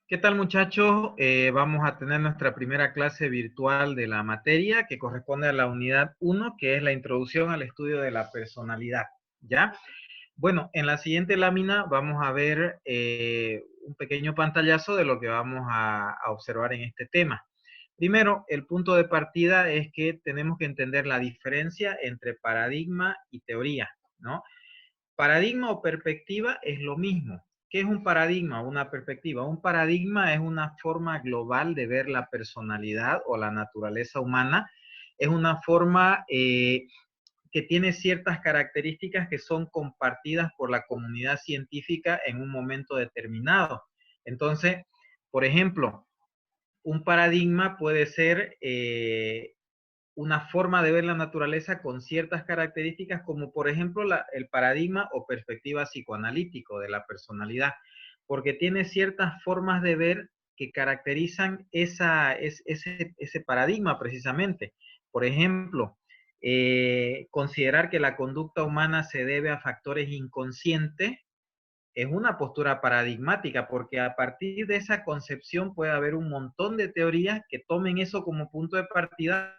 ¿Qué tal, muchachos? Vamos a tener nuestra primera clase virtual de la materia que corresponde a la unidad 1, que es la introducción al estudio de la personalidad. ¿Ya? Bueno, en la siguiente lámina vamos a ver un pequeño pantallazo de lo que vamos a observar en este tema. Primero, el punto de partida es que tenemos que entender la diferencia entre paradigma y teoría, ¿no? Paradigma o perspectiva es lo mismo. ¿Qué es un paradigma o una perspectiva? Un paradigma es una forma global de ver la personalidad o la naturaleza humana. Es una forma que tiene ciertas características que son compartidas por la comunidad científica en un momento determinado. Entonces, por ejemplo, un paradigma puede ser una forma de ver la naturaleza con ciertas características, como por ejemplo el paradigma o perspectiva psicoanalítico de la personalidad, porque tiene ciertas formas de ver que caracterizan ese paradigma precisamente. Por ejemplo, considerar que la conducta humana se debe a factores inconscientes es una postura paradigmática, porque a partir de esa concepción puede haber un montón de teorías que tomen eso como punto de partida,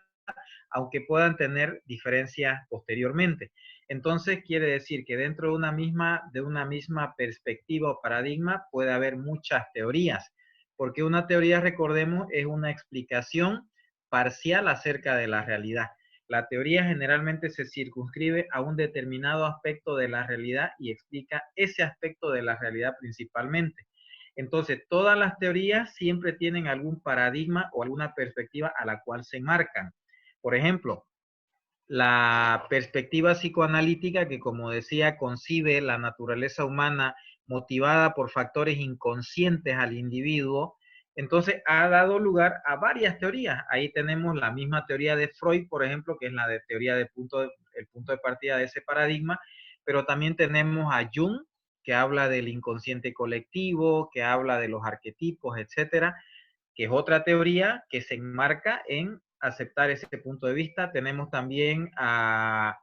aunque puedan tener diferencias posteriormente. Entonces quiere decir que dentro de una misma perspectiva o paradigma puede haber muchas teorías, porque una teoría, recordemos, es una explicación parcial acerca de la realidad. La teoría generalmente se circunscribe a un determinado aspecto de la realidad y explica ese aspecto de la realidad principalmente. Entonces, todas las teorías siempre tienen algún paradigma o alguna perspectiva a la cual se marcan. Por ejemplo, la perspectiva psicoanalítica que, como decía, concibe la naturaleza humana motivada por factores inconscientes al individuo, entonces ha dado lugar a varias teorías. Ahí tenemos la misma teoría de Freud, por ejemplo, que es la de teoría de el punto de partida de ese paradigma, pero también tenemos a Jung, que habla del inconsciente colectivo, que habla de los arquetipos, etcétera, que es otra teoría que se enmarca en aceptar ese punto de vista. Tenemos también a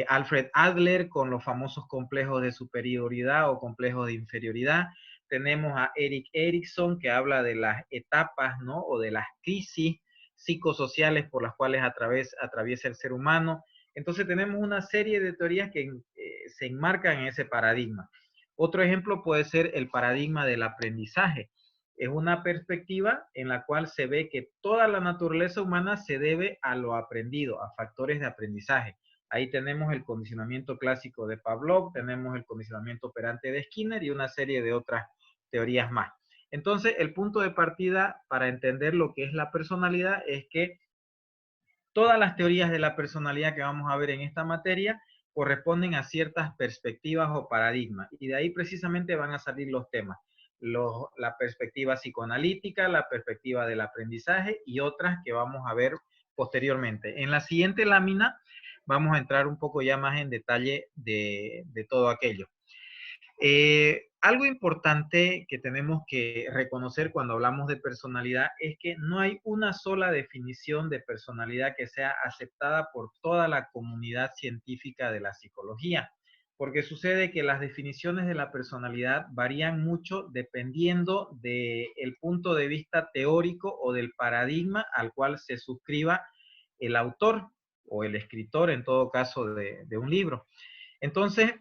Alfred Adler con los famosos complejos de superioridad o complejos de inferioridad. Tenemos a Erik Erikson que habla de las etapas, ¿no? O de las crisis psicosociales por las cuales atraviesa el ser humano. Entonces tenemos una serie de teorías que se enmarcan en ese paradigma. Otro ejemplo puede ser el paradigma del aprendizaje. Es una perspectiva en la cual se ve que toda la naturaleza humana se debe a lo aprendido, a factores de aprendizaje. Ahí tenemos el condicionamiento clásico de Pavlov, tenemos el condicionamiento operante de Skinner y una serie de otras teorías más. Entonces, el punto de partida para entender lo que es la personalidad es que todas las teorías de la personalidad que vamos a ver en esta materia corresponden a ciertas perspectivas o paradigmas, y de ahí precisamente van a salir los temas. La perspectiva psicoanalítica, la perspectiva del aprendizaje y otras que vamos a ver posteriormente. En la siguiente lámina vamos a entrar un poco ya más en detalle de todo aquello. Algo importante que tenemos que reconocer cuando hablamos de personalidad es que no hay una sola definición de personalidad que sea aceptada por toda la comunidad científica de la psicología, porque sucede que las definiciones de la personalidad varían mucho dependiendo del punto de vista teórico o del paradigma al cual se suscriba el autor o el escritor, en todo caso, de un libro. Entonces,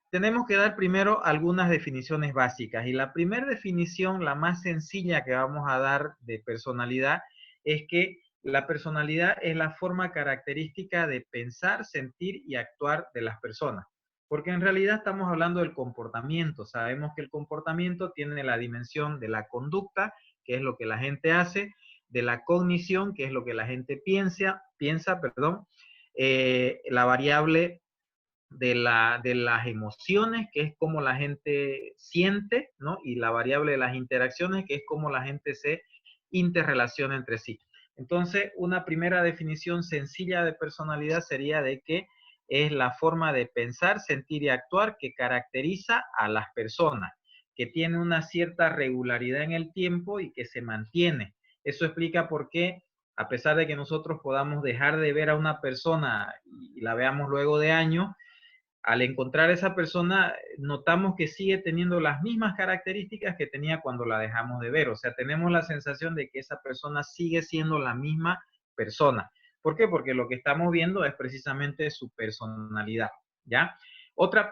tenemos que dar primero algunas definiciones básicas. Y la primera definición, la más sencilla que vamos a dar de personalidad, es que la personalidad es la forma característica de pensar, sentir y actuar de las personas. Porque en realidad estamos hablando del comportamiento. Sabemos que el comportamiento tiene la dimensión de la conducta, que es lo que la gente hace, de la cognición, que es lo que la gente piensa, perdón, la variable de las emociones, que es cómo la gente siente, ¿no? Y la variable de las interacciones, que es cómo la gente se interrelaciona entre sí. Entonces, una primera definición sencilla de personalidad sería de que es la forma de pensar, sentir y actuar que caracteriza a las personas, que tiene una cierta regularidad en el tiempo y que se mantiene. Eso explica por qué, a pesar de que nosotros podamos dejar de ver a una persona y la veamos luego de años, Al encontrar a esa persona, notamos que sigue teniendo las mismas características que tenía cuando la dejamos de ver. O sea, tenemos la sensación de que esa persona sigue siendo la misma persona. ¿Por qué? Porque lo que estamos viendo es precisamente su personalidad, ¿ya? Otra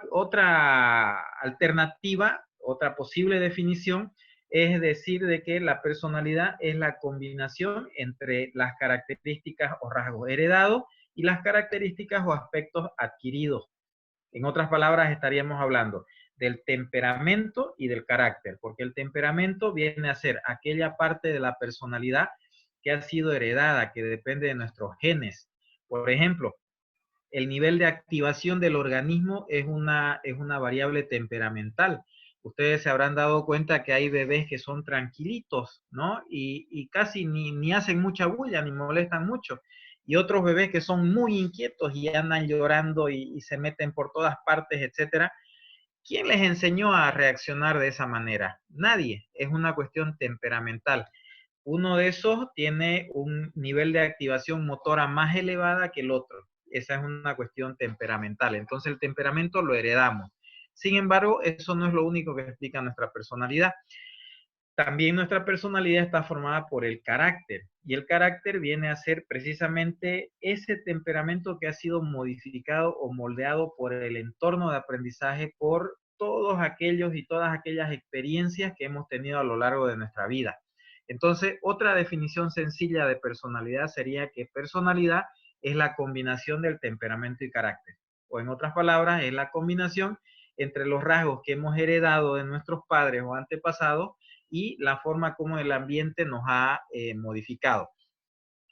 alternativa, otra posible definición es decir de que la personalidad es la combinación entre las características o rasgos heredados y las características o aspectos adquiridos. En otras palabras, estaríamos hablando del temperamento y del carácter, porque el temperamento viene a ser aquella parte de la personalidad que ha sido heredada, que depende de nuestros genes. Por ejemplo, el nivel de activación del organismo es una variable temperamental. Ustedes se habrán dado cuenta que hay bebés que son tranquilitos, ¿no? Y casi ni hacen mucha bulla, ni molestan mucho. Y otros bebés que son muy inquietos y andan llorando y se meten por todas partes, etcétera. ¿Quién les enseñó a reaccionar de esa manera? Nadie. Es una cuestión temperamental. Uno de esos tiene un nivel de activación motora más elevada que el otro. Esa es una cuestión temperamental. Entonces el temperamento lo heredamos. Sin embargo, eso no es lo único que explica nuestra personalidad. También nuestra personalidad está formada por el carácter. Y el carácter viene a ser precisamente ese temperamento que ha sido modificado o moldeado por el entorno de aprendizaje, por todos aquellos y todas aquellas experiencias que hemos tenido a lo largo de nuestra vida. Entonces, otra definición sencilla de personalidad sería que personalidad es la combinación del temperamento y carácter. O en otras palabras, es la combinación entre los rasgos que hemos heredado de nuestros padres o antepasados y la forma como el ambiente nos ha modificado.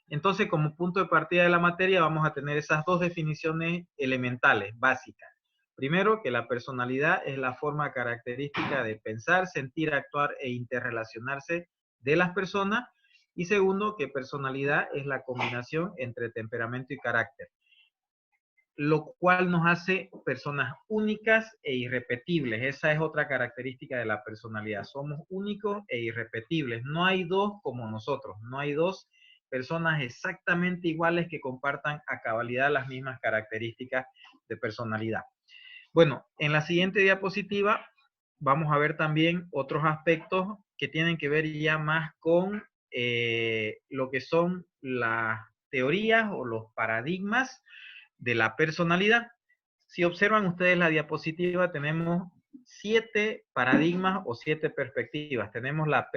Entonces, como punto de partida de la materia, vamos a tener esas dos definiciones elementales, básicas. Primero, que la personalidad es la forma característica de pensar, sentir, actuar e interrelacionarse de las personas. Y segundo, que personalidad es la combinación entre temperamento y carácter, lo cual nos hace personas únicas e irrepetibles. Esa es otra característica de la personalidad. Somos únicos e irrepetibles. No hay dos como nosotros. No hay dos personas exactamente iguales que compartan a cabalidad las mismas características de personalidad. Bueno, en la siguiente diapositiva vamos a ver también otros aspectos que tienen que ver ya más con lo que son las teorías o los paradigmas de la personalidad. Si observan ustedes la diapositiva, tenemos 7 paradigmas o 7 perspectivas. Tenemos la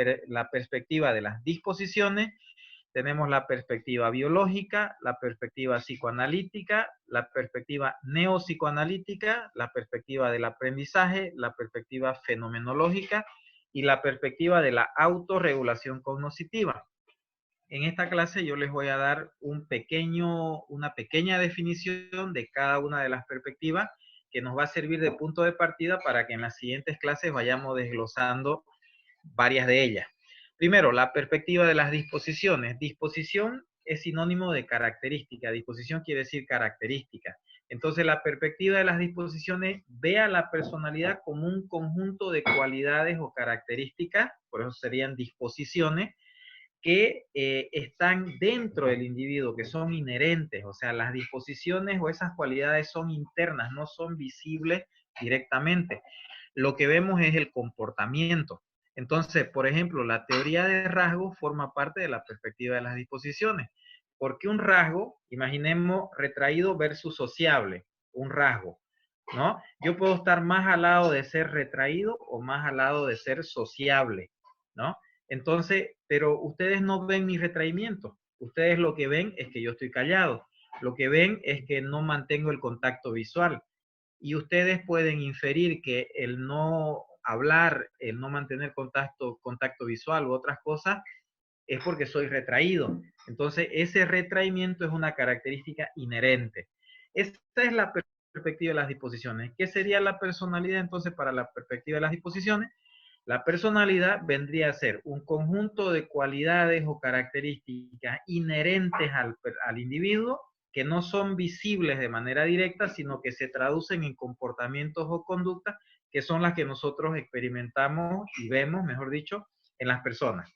perspectiva de las disposiciones, tenemos la perspectiva biológica, la perspectiva psicoanalítica, la perspectiva neopsicoanalítica, la perspectiva del aprendizaje, la perspectiva fenomenológica y la perspectiva de la autorregulación cognitiva. En esta clase yo les voy a dar una pequeña definición de cada una de las perspectivas que nos va a servir de punto de partida para que en las siguientes clases vayamos desglosando varias de ellas. Primero, la perspectiva de las disposiciones. Disposición es sinónimo de característica. Disposición quiere decir característica. Entonces, la perspectiva de las disposiciones ve a la personalidad como un conjunto de cualidades o características, por eso serían disposiciones, que están dentro del individuo, que son inherentes, o sea, las disposiciones o esas cualidades son internas, no son visibles directamente. Lo que vemos es el comportamiento. Entonces, por ejemplo, la teoría de rasgos forma parte de la perspectiva de las disposiciones, porque un rasgo, imaginemos retraído versus sociable, un rasgo, ¿no? Yo puedo estar más al lado de ser retraído o más al lado de ser sociable, ¿no? Entonces, pero ustedes no ven mi retraimiento. Ustedes lo que ven es que yo estoy callado. Lo que ven es que no mantengo el contacto visual. Y ustedes pueden inferir que el no hablar, el no mantener contacto visual u otras cosas, es porque soy retraído. Entonces, ese retraimiento es una característica inherente. Esta es la perspectiva de las disposiciones. ¿Qué sería la personalidad entonces para la perspectiva de las disposiciones? La personalidad vendría a ser un conjunto de cualidades o características inherentes al individuo que no son visibles de manera directa, sino que se traducen en comportamientos o conductas que son las que nosotros experimentamos y vemos, mejor dicho, en las personas.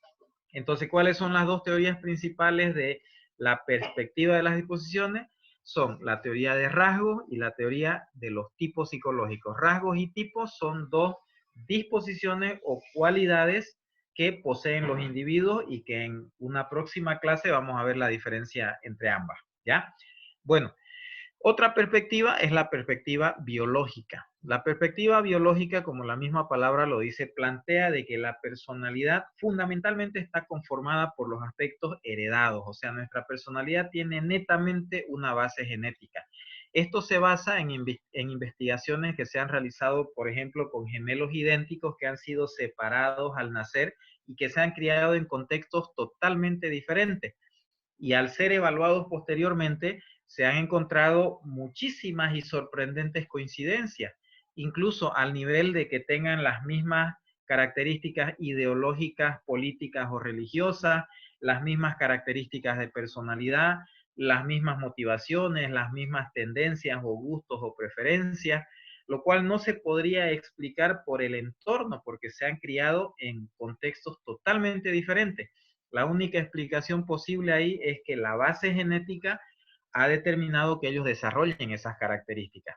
Entonces, ¿cuáles son las dos teorías principales de la perspectiva de las disposiciones? son la teoría de rasgos y la teoría de los tipos psicológicos. Rasgos y tipos son dos disposiciones o cualidades que poseen los individuos y que en una próxima clase vamos a ver la diferencia entre ambas, ¿ya? Bueno, otra perspectiva es la perspectiva biológica. La perspectiva biológica, como la misma palabra lo dice, plantea de que la personalidad fundamentalmente está conformada por los aspectos heredados, o sea, nuestra personalidad tiene netamente una base genética. Esto se basa en investigaciones que se han realizado, por ejemplo, con gemelos idénticos que han sido separados al nacer y que se han criado en contextos totalmente diferentes. Y al ser evaluados posteriormente, se han encontrado muchísimas y sorprendentes coincidencias, incluso al nivel de que tengan las mismas características ideológicas, políticas o religiosas, las mismas características de personalidad, las mismas motivaciones, las mismas tendencias o gustos o preferencias, lo cual no se podría explicar por el entorno porque se han criado en contextos totalmente diferentes. La única explicación posible ahí es que la base genética ha determinado que ellos desarrollen esas características.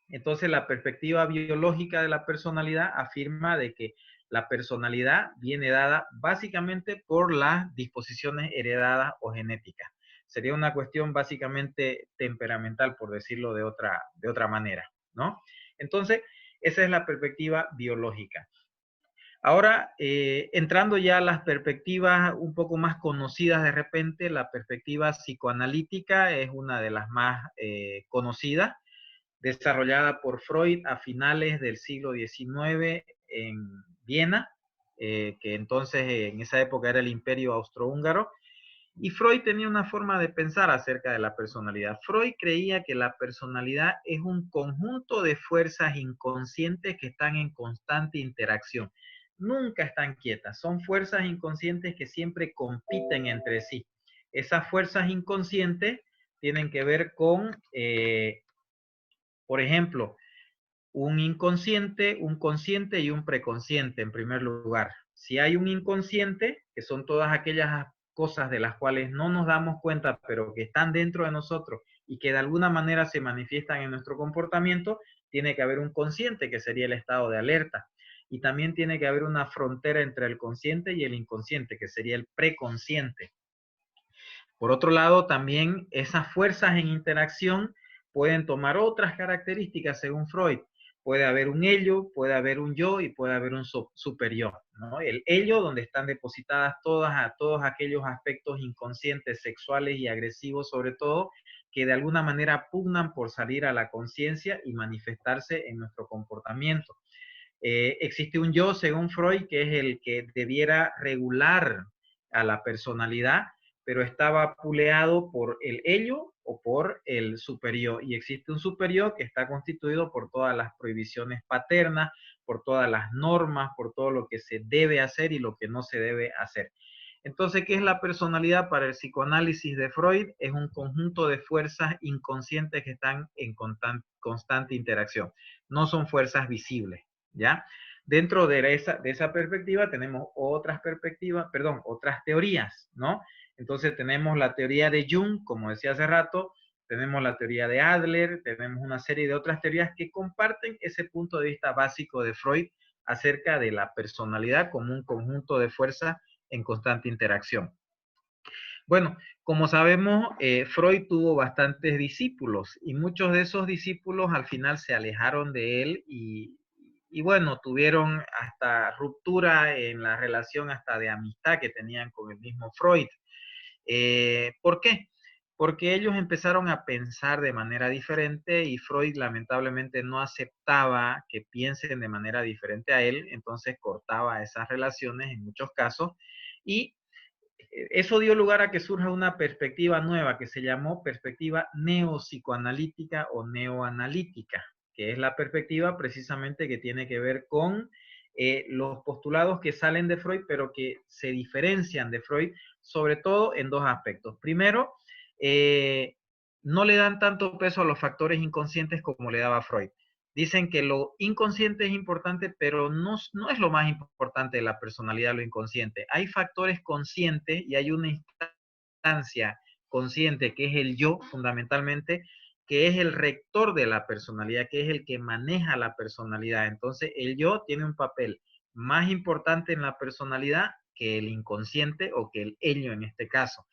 Entonces, la perspectiva biológica de la personalidad afirma de que la personalidad viene dada básicamente por las disposiciones heredadas o genéticas. Sería una cuestión básicamente temperamental, por decirlo de otra manera, ¿no? Entonces, esa es la perspectiva biológica. Ahora, entrando ya a las perspectivas un poco más conocidas de repente, la perspectiva psicoanalítica es una de las más conocidas, desarrollada por Freud a finales del siglo XIX en Viena, que entonces en esa época era el Imperio Austrohúngaro, y Freud tenía una forma de pensar acerca de la personalidad. Freud creía que la personalidad es un conjunto de fuerzas inconscientes que están en constante interacción. Nunca están quietas, son fuerzas inconscientes que siempre compiten entre sí. Esas fuerzas inconscientes tienen que ver con, por ejemplo, un inconsciente, un consciente y un preconsciente en primer lugar. Si hay un inconsciente, que son todas aquellas cosas de las cuales no nos damos cuenta, pero que están dentro de nosotros y que de alguna manera se manifiestan en nuestro comportamiento, tiene que haber un consciente, que sería el estado de alerta. Y también tiene que haber una frontera entre el consciente y el inconsciente, que sería el preconsciente. Por otro lado, también esas fuerzas en interacción pueden tomar otras características según Freud. Puede haber un ello, puede haber un yo y puede haber un superior, ¿no? El ello, donde están depositadas todos aquellos aspectos inconscientes, sexuales y agresivos sobre todo, que de alguna manera pugnan por salir a la conciencia y manifestarse en nuestro comportamiento. Existe un yo, según Freud, que es el que debiera regular a la personalidad, pero está vapuleado por el ello o por el superior. Y existe un superior que está constituido por todas las prohibiciones paternas, por todas las normas, por todo lo que se debe hacer y lo que no se debe hacer. Entonces, ¿qué es la personalidad para el psicoanálisis de Freud? Es un conjunto de fuerzas inconscientes que están en constante interacción. No son fuerzas visibles, ¿ya? Dentro de esa perspectiva tenemos otras perspectivas, perdón, otras teorías, ¿no? Entonces tenemos la teoría de Jung, como decía hace rato, tenemos la teoría de Adler, tenemos una serie de otras teorías que comparten ese punto de vista básico de Freud acerca de la personalidad como un conjunto de fuerzas en constante interacción. Bueno, como sabemos, Freud tuvo bastantes discípulos y muchos de esos discípulos al final se alejaron de él y bueno, tuvieron hasta ruptura en la relación hasta de amistad que tenían con el mismo Freud. ¿Por qué? Porque ellos empezaron a pensar de manera diferente y Freud lamentablemente no aceptaba que piensen de manera diferente a él, entonces cortaba esas relaciones en muchos casos y eso dio lugar a que surja una perspectiva nueva que se llamó perspectiva neopsicoanalítica o neoanalítica, que es la perspectiva precisamente que tiene que ver con los postulados que salen de Freud, pero que se diferencian de Freud, sobre todo en dos aspectos. Primero, no le dan tanto peso a los factores inconscientes como le daba Freud. Dicen que lo inconsciente es importante, pero no es lo más importante de la personalidad, lo inconsciente. Hay factores conscientes y hay una instancia inconsciente, que es el yo fundamentalmente, que es el rector de la personalidad, que es el que maneja la personalidad. Entonces, el yo tiene un papel más importante en la personalidad que el inconsciente o que el ello en este caso.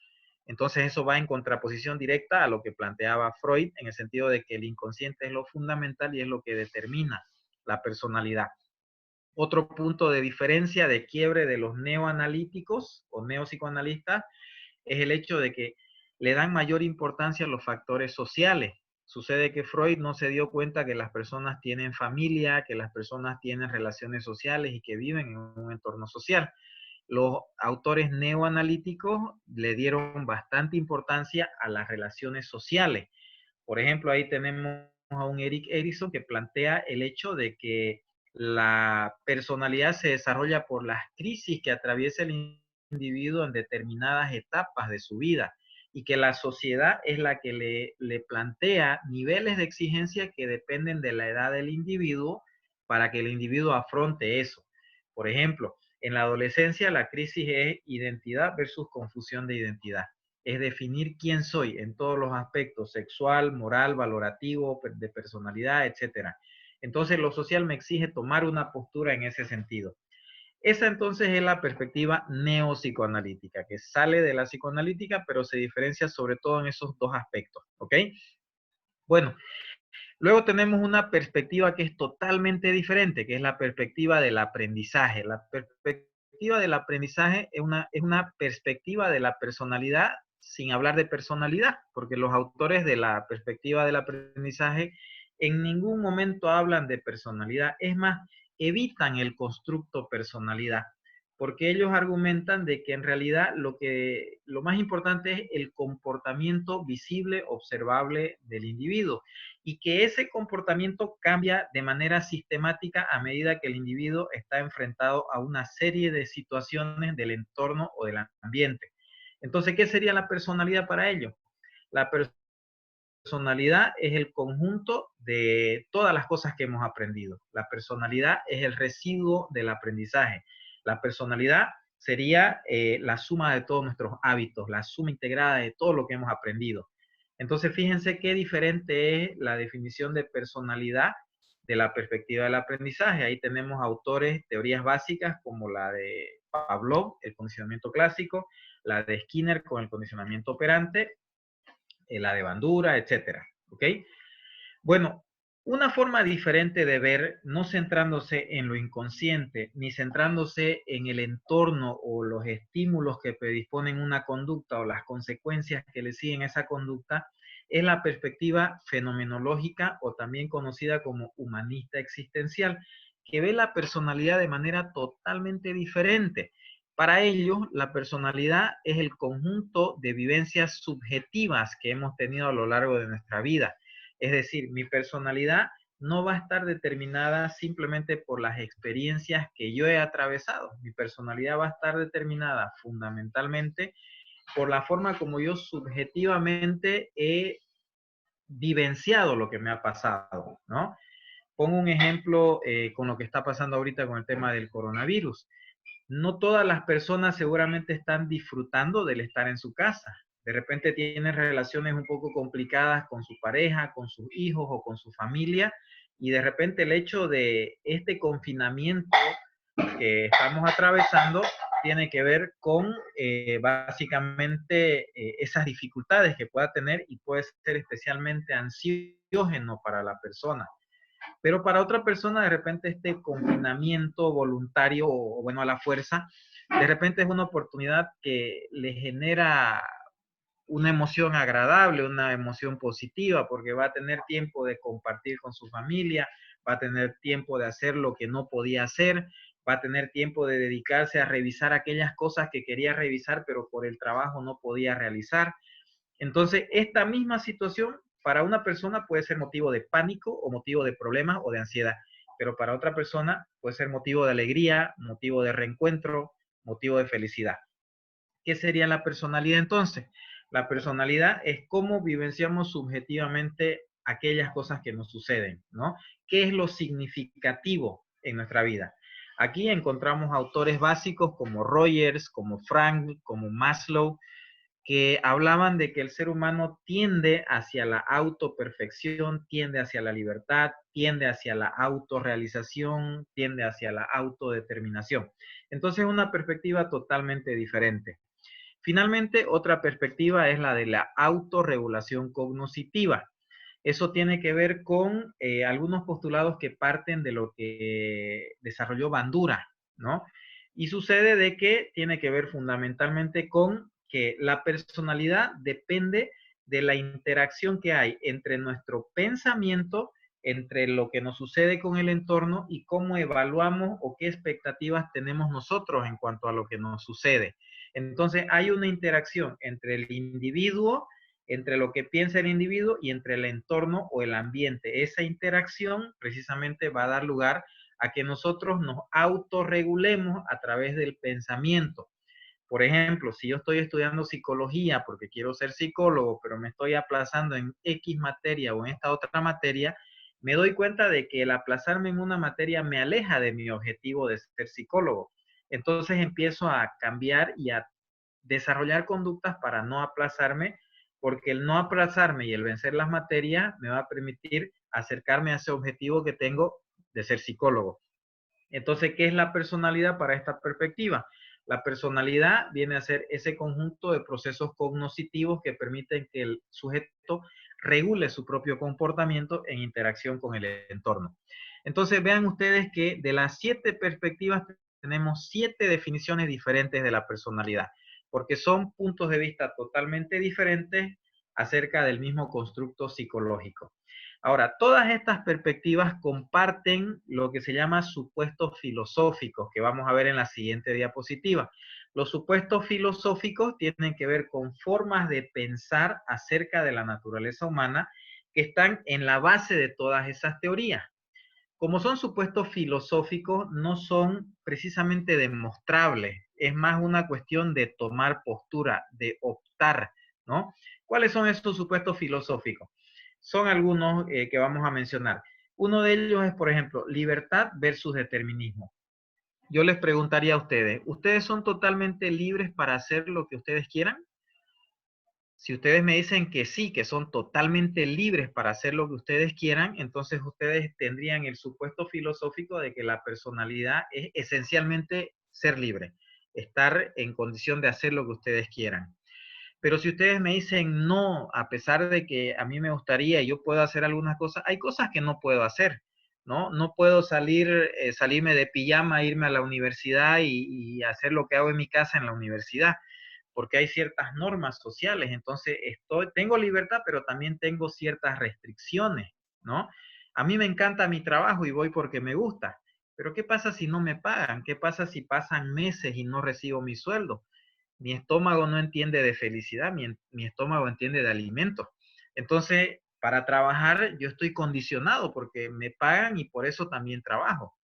Entonces, eso va en contraposición directa a lo que planteaba Freud, en el sentido de que el inconsciente es lo fundamental y es lo que determina la personalidad. Otro punto de diferencia, de quiebre de los neoanalíticos o neopsicoanalistas, es el hecho de que le dan mayor importancia a los factores sociales. Sucede que Freud no se dio cuenta que las personas tienen familia, que las personas tienen relaciones sociales y que viven en un entorno social. Los autores neoanalíticos le dieron bastante importancia a las relaciones sociales. Por ejemplo, ahí tenemos a un Erik Erikson que plantea el hecho de que la personalidad se desarrolla por las crisis que atraviesa el individuo en determinadas etapas de su vida y que la sociedad es la que le plantea niveles de exigencia que dependen de la edad del individuo para que el individuo afronte eso. Por ejemplo, en la adolescencia la crisis es identidad versus confusión de identidad. Es definir quién soy en todos los aspectos, sexual, moral, valorativo, de personalidad, etc. Entonces lo social me exige tomar una postura en ese sentido. Esa entonces es la perspectiva neopsicoanalítica, que sale de la psicoanalítica, pero se diferencia sobre todo en esos dos aspectos, ¿ok? Bueno, luego tenemos una perspectiva que es totalmente diferente, que es la perspectiva del aprendizaje. La perspectiva del aprendizaje es una perspectiva de la personalidad sin hablar de personalidad, porque los autores de la perspectiva del aprendizaje en ningún momento hablan de personalidad. Es más, evitan el constructo personalidad, porque ellos argumentan de que en realidad lo más importante es el comportamiento visible, observable del individuo, y que ese comportamiento cambia de manera sistemática a medida que el individuo está enfrentado a una serie de situaciones del entorno o del ambiente. Entonces, ¿qué sería la personalidad para ello? La personalidad es el conjunto de todas las cosas que hemos aprendido. La personalidad es el residuo del aprendizaje. La personalidad sería la suma de todos nuestros hábitos, la suma integrada de todo lo que hemos aprendido. Entonces, fíjense qué diferente es la definición de personalidad de la perspectiva del aprendizaje. Ahí tenemos autores, teorías básicas como la de Pavlov, el condicionamiento clásico, la de Skinner con el condicionamiento operante, la de Bandura, etcétera. ¿Ok? Bueno, una forma diferente de ver, no centrándose en lo inconsciente, ni centrándose en el entorno o los estímulos que predisponen una conducta o las consecuencias que le siguen esa conducta, es la perspectiva fenomenológica o también conocida como humanista existencial, que ve la personalidad de manera totalmente diferente. Para ellos, la personalidad es el conjunto de vivencias subjetivas que hemos tenido a lo largo de nuestra vida. Es decir, mi personalidad no va a estar determinada simplemente por las experiencias que yo he atravesado. Mi personalidad va a estar determinada fundamentalmente por la forma como yo subjetivamente he vivenciado lo que me ha pasado, ¿no? Pongo un ejemplo con lo que está pasando ahorita con el tema del coronavirus. No todas las personas seguramente están disfrutando del estar en su casa. De repente tienen relaciones un poco complicadas con su pareja, con sus hijos o con su familia, y de repente el hecho de este confinamiento que estamos atravesando tiene que ver con básicamente esas dificultades que pueda tener y puede ser especialmente ansiógeno para la persona. Pero para otra persona, de repente, este confinamiento voluntario o, bueno, a la fuerza, de repente es una oportunidad que le genera una emoción agradable, una emoción positiva, porque va a tener tiempo de compartir con su familia, va a tener tiempo de hacer lo que no podía hacer, va a tener tiempo de dedicarse a revisar aquellas cosas que quería revisar, pero por el trabajo no podía realizar. Entonces, esta misma situación para una persona puede ser motivo de pánico o motivo de problemas o de ansiedad, pero para otra persona puede ser motivo de alegría, motivo de reencuentro, motivo de felicidad. ¿Qué sería la personalidad entonces? La personalidad es cómo vivenciamos subjetivamente aquellas cosas que nos suceden, ¿no? ¿Qué es lo significativo en nuestra vida? Aquí encontramos autores básicos como Rogers, como Frank, como Maslow, que hablaban de que el ser humano tiende hacia la autoperfección, tiende hacia la libertad, tiende hacia la autorrealización, tiende hacia la autodeterminación. Entonces, una perspectiva totalmente diferente. Finalmente, otra perspectiva es la de la autorregulación cognitiva. Eso tiene que ver con algunos postulados que parten de lo que desarrolló Bandura, ¿no? Y sucede de que tiene que ver fundamentalmente con que la personalidad depende de la interacción que hay entre nuestro pensamiento, entre lo que nos sucede con el entorno y cómo evaluamos o qué expectativas tenemos nosotros en cuanto a lo que nos sucede. Entonces hay una interacción entre el individuo, entre lo que piensa el individuo y entre el entorno o el ambiente. Esa interacción precisamente va a dar lugar a que nosotros nos autorregulemos a través del pensamiento. Por ejemplo, si yo estoy estudiando psicología porque quiero ser psicólogo, pero me estoy aplazando en X materia o en esta otra materia, me doy cuenta de que el aplazarme en una materia me aleja de mi objetivo de ser psicólogo. Entonces empiezo a cambiar y a desarrollar conductas para no aplazarme, porque el no aplazarme y el vencer las materias me va a permitir acercarme a ese objetivo que tengo de ser psicólogo. Entonces, ¿qué es la personalidad para esta perspectiva? La personalidad viene a ser ese conjunto de procesos cognitivos que permiten que el sujeto regule su propio comportamiento en interacción con el entorno. Entonces, vean ustedes que de las 7 perspectivas tenemos 7 definiciones diferentes de la personalidad, porque son puntos de vista totalmente diferentes acerca del mismo constructo psicológico. Ahora, todas estas perspectivas comparten lo que se llama supuestos filosóficos, que vamos a ver en la siguiente diapositiva. Los supuestos filosóficos tienen que ver con formas de pensar acerca de la naturaleza humana que están en la base de todas esas teorías. Como son supuestos filosóficos, no son precisamente demostrables, es más una cuestión de tomar postura, de optar, ¿no? ¿Cuáles son estos supuestos filosóficos? Son algunos que vamos a mencionar. Uno de ellos es, por ejemplo, libertad versus determinismo. Yo les preguntaría a ustedes, ¿ustedes son totalmente libres para hacer lo que ustedes quieran? Si ustedes me dicen que sí, que son totalmente libres para hacer lo que ustedes quieran, entonces ustedes tendrían el supuesto filosófico de que la personalidad es esencialmente ser libre, estar en condición de hacer lo que ustedes quieran. Pero si ustedes me dicen no, a pesar de que a mí me gustaría y yo puedo hacer algunas cosas, hay cosas que no puedo hacer, ¿no? No puedo salirme de pijama, irme a la universidad y hacer lo que hago en mi casa en la universidad, porque hay ciertas normas sociales. Entonces, tengo libertad, pero también tengo ciertas restricciones, ¿no? A mí me encanta mi trabajo y voy porque me gusta, pero ¿qué pasa si no me pagan? ¿Qué pasa si pasan meses y no recibo mi sueldo? Mi estómago no entiende de felicidad, mi estómago entiende de alimento. Entonces, para trabajar yo estoy condicionado porque me pagan y por eso también trabajo.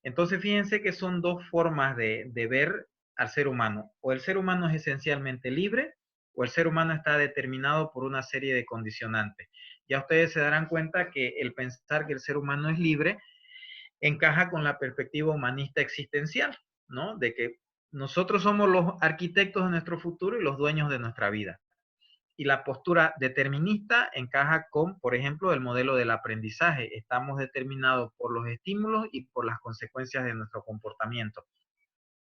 Entonces, fíjense que son dos formas de ver al ser humano. O el ser humano es esencialmente libre o el ser humano está determinado por una serie de condicionantes. Ya ustedes se darán cuenta que el pensar que el ser humano es libre encaja con la perspectiva humanista existencial, ¿no? De que nosotros somos los arquitectos de nuestro futuro y los dueños de nuestra vida. Y la postura determinista encaja con, por ejemplo, el modelo del aprendizaje. Estamos determinados por los estímulos y por las consecuencias de nuestro comportamiento.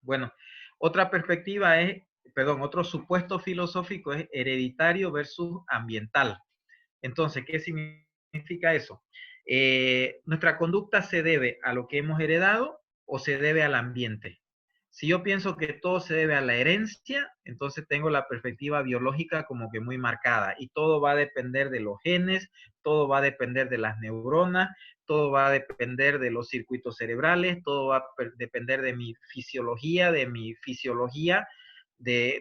Bueno, otra perspectiva es, perdón, otro supuesto filosófico es hereditario versus ambiental. Entonces, ¿qué significa eso? Nuestra conducta se debe a lo que hemos heredado o se debe al ambiente. Si yo pienso que todo se debe a la herencia, entonces tengo la perspectiva biológica como que muy marcada y todo va a depender de los genes, todo va a depender de las neuronas, todo va a depender de los circuitos cerebrales, todo va a depender de mi fisiología, de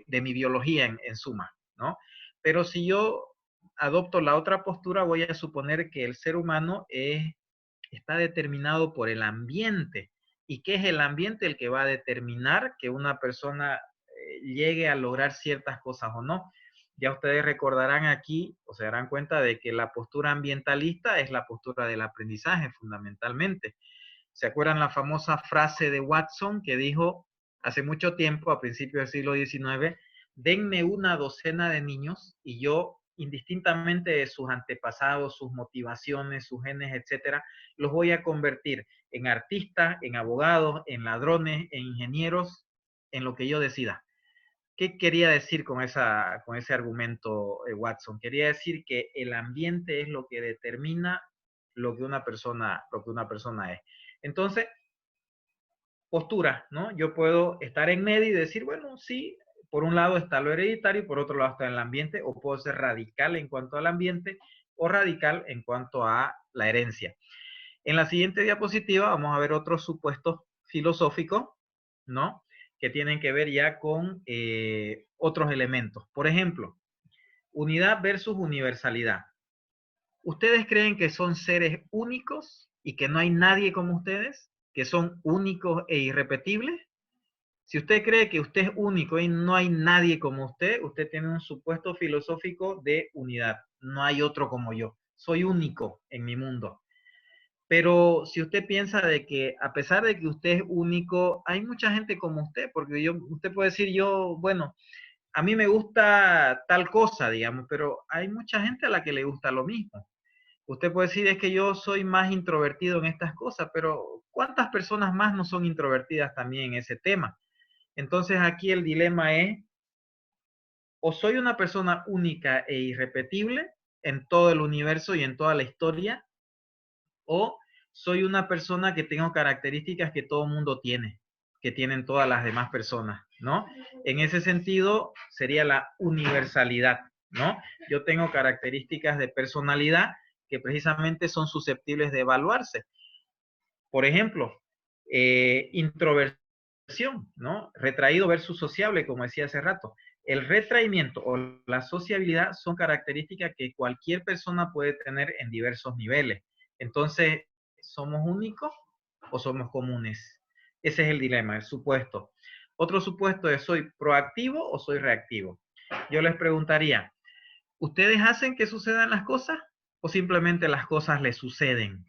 mi biología en suma, ¿no? Pero si yo adopto la otra postura, voy a suponer que el ser humano está determinado por el ambiente. ¿Y qué es el ambiente? El que va a determinar que una persona llegue a lograr ciertas cosas o no. Ya ustedes recordarán aquí o se darán cuenta de que la postura ambientalista es la postura del aprendizaje fundamentalmente. ¿Se acuerdan la famosa frase de Watson que dijo hace mucho tiempo, a principios del siglo XIX, denme una docena de niños y yo, indistintamente de sus antepasados, sus motivaciones, sus genes, etcétera, los voy a convertir en artistas, en abogados, en ladrones, en ingenieros, en lo que yo decida. ¿Qué quería decir con ese argumento, Watson? Quería decir que el ambiente es lo que determina lo que una persona es. Entonces, postura, ¿no? Yo puedo estar en medio y decir, bueno, sí, por un lado está lo hereditario y por otro lado está el ambiente, o puedo ser radical en cuanto al ambiente o radical en cuanto a la herencia. En la siguiente diapositiva vamos a ver otros supuestos filosóficos, ¿no? Que tienen que ver ya con otros elementos. Por ejemplo, unidad versus universalidad. ¿Ustedes creen que son seres únicos y que no hay nadie como ustedes? ¿Que son únicos e irrepetibles? Si usted cree que usted es único y no hay nadie como usted tiene un supuesto filosófico de unidad. No hay otro como yo. Soy único en mi mundo. Pero si usted piensa de que a pesar de que usted es único, hay mucha gente como usted, porque usted puede decir bueno, a mí me gusta tal cosa, digamos, pero hay mucha gente a la que le gusta lo mismo. Usted puede decir es que yo soy más introvertido en estas cosas, pero ¿cuántas personas más no son introvertidas también en ese tema? Entonces aquí el dilema es, o soy una persona única e irrepetible en todo el universo y en toda la historia, o soy una persona que tengo características que todo mundo tiene, que tienen todas las demás personas, ¿no? En ese sentido sería la universalidad, ¿no? Yo tengo características de personalidad que precisamente son susceptibles de evaluarse. Por ejemplo, introversión, ¿no? Retraído versus sociable, como decía hace rato. El retraimiento o la sociabilidad son características que cualquier persona puede tener en diversos niveles. Entonces, ¿somos únicos o somos comunes? Ese es el dilema, el supuesto. Otro supuesto es, ¿soy proactivo o soy reactivo? Yo les preguntaría, ¿ustedes hacen que sucedan las cosas o simplemente las cosas les suceden?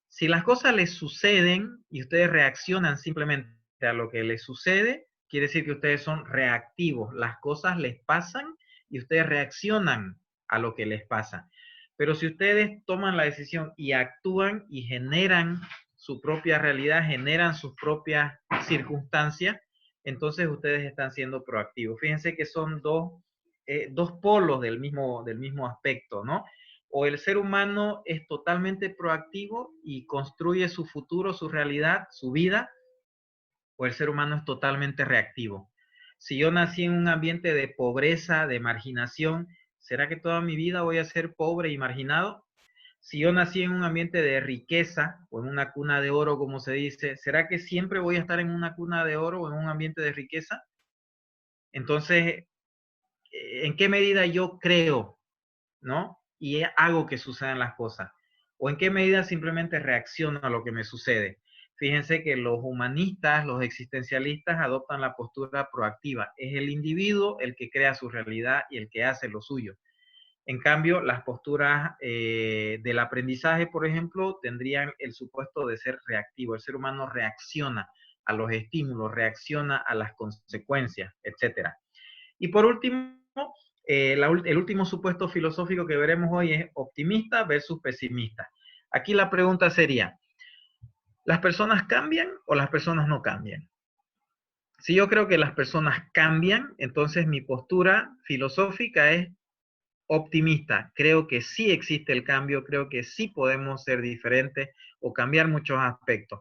Si las cosas les suceden y ustedes reaccionan simplemente a lo que les sucede, quiere decir que ustedes son reactivos. Las cosas les pasan y ustedes reaccionan a lo que les pasa. Pero si ustedes toman la decisión y actúan y generan su propia realidad, generan sus propias circunstancias, entonces ustedes están siendo proactivos. Fíjense que son dos polos del mismo aspecto, ¿no? O el ser humano es totalmente proactivo y construye su futuro, su realidad, su vida, o el ser humano es totalmente reactivo. Si yo nací en un ambiente de pobreza, de marginación, ¿será que toda mi vida voy a ser pobre y marginado? Si yo nací en un ambiente de riqueza o en una cuna de oro, como se dice, ¿será que siempre voy a estar en una cuna de oro o en un ambiente de riqueza? Entonces, ¿en qué medida yo creo, ¿no? Y hago que sucedan las cosas. ¿O en qué medida simplemente reacciono a lo que me sucede? Fíjense que los humanistas, los existencialistas adoptan la postura proactiva. Es el individuo el que crea su realidad y el que hace lo suyo. En cambio, las posturas del aprendizaje, por ejemplo, tendrían el supuesto de ser reactivo. El ser humano reacciona a los estímulos, reacciona a las consecuencias, etc. Y por último, el último supuesto filosófico que veremos hoy es optimista versus pesimista. Aquí la pregunta sería, ¿las personas cambian o las personas no cambian? Si yo creo que las personas cambian, entonces mi postura filosófica es optimista. Creo que sí existe el cambio, creo que sí podemos ser diferentes o cambiar muchos aspectos.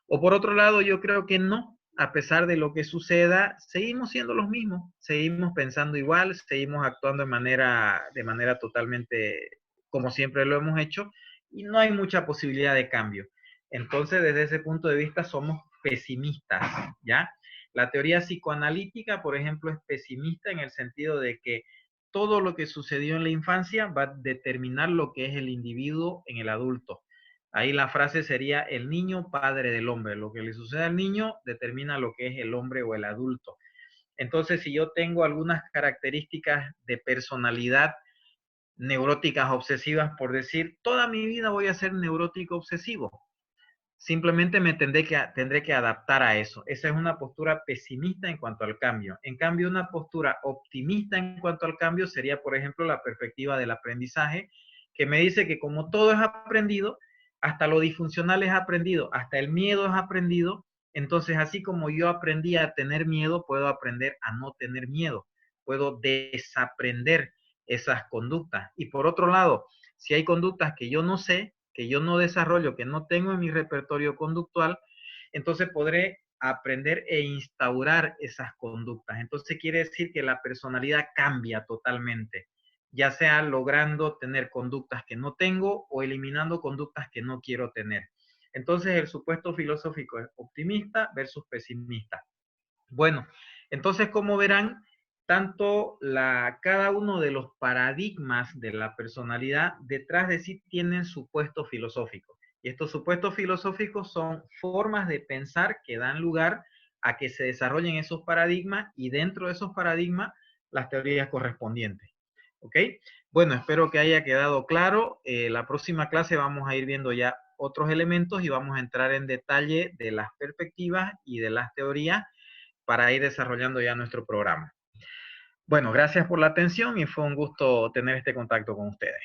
O por otro lado, yo creo que no, a pesar de lo que suceda, seguimos siendo los mismos, seguimos pensando igual, seguimos actuando de manera totalmente como siempre lo hemos hecho y no hay mucha posibilidad de cambio. Entonces, desde ese punto de vista, somos pesimistas, ¿ya? La teoría psicoanalítica, por ejemplo, es pesimista en el sentido de que todo lo que sucedió en la infancia va a determinar lo que es el individuo en el adulto. Ahí la frase sería el niño padre del hombre. Lo que le sucede al niño determina lo que es el hombre o el adulto. Entonces, si yo tengo algunas características de personalidad neuróticas obsesivas, por decir, toda mi vida voy a ser neurótico obsesivo. simplemente tendré que adaptar a eso. Esa es una postura pesimista en cuanto al cambio. En cambio, una postura optimista en cuanto al cambio sería, por ejemplo, la perspectiva del aprendizaje, que me dice que como todo es aprendido, hasta lo disfuncional es aprendido, hasta el miedo es aprendido. Entonces, así como yo aprendí a tener miedo, puedo aprender a no tener miedo. Puedo desaprender esas conductas. Y por otro lado, si hay conductas que yo no sé, que yo no desarrollo, que no tengo en mi repertorio conductual, entonces podré aprender e instaurar esas conductas. Entonces quiere decir que la personalidad cambia totalmente, ya sea logrando tener conductas que no tengo o eliminando conductas que no quiero tener. Entonces el supuesto filosófico es optimista versus pesimista. Bueno, entonces como verán, cada uno de los paradigmas de la personalidad detrás de sí tienen supuestos filosóficos. Y estos supuestos filosóficos son formas de pensar que dan lugar a que se desarrollen esos paradigmas y dentro de esos paradigmas las teorías correspondientes. ¿Ok? Bueno, espero que haya quedado claro. La próxima clase vamos a ir viendo ya otros elementos y vamos a entrar en detalle de las perspectivas y de las teorías para ir desarrollando ya nuestro programa. Bueno, gracias por la atención y fue un gusto tener este contacto con ustedes.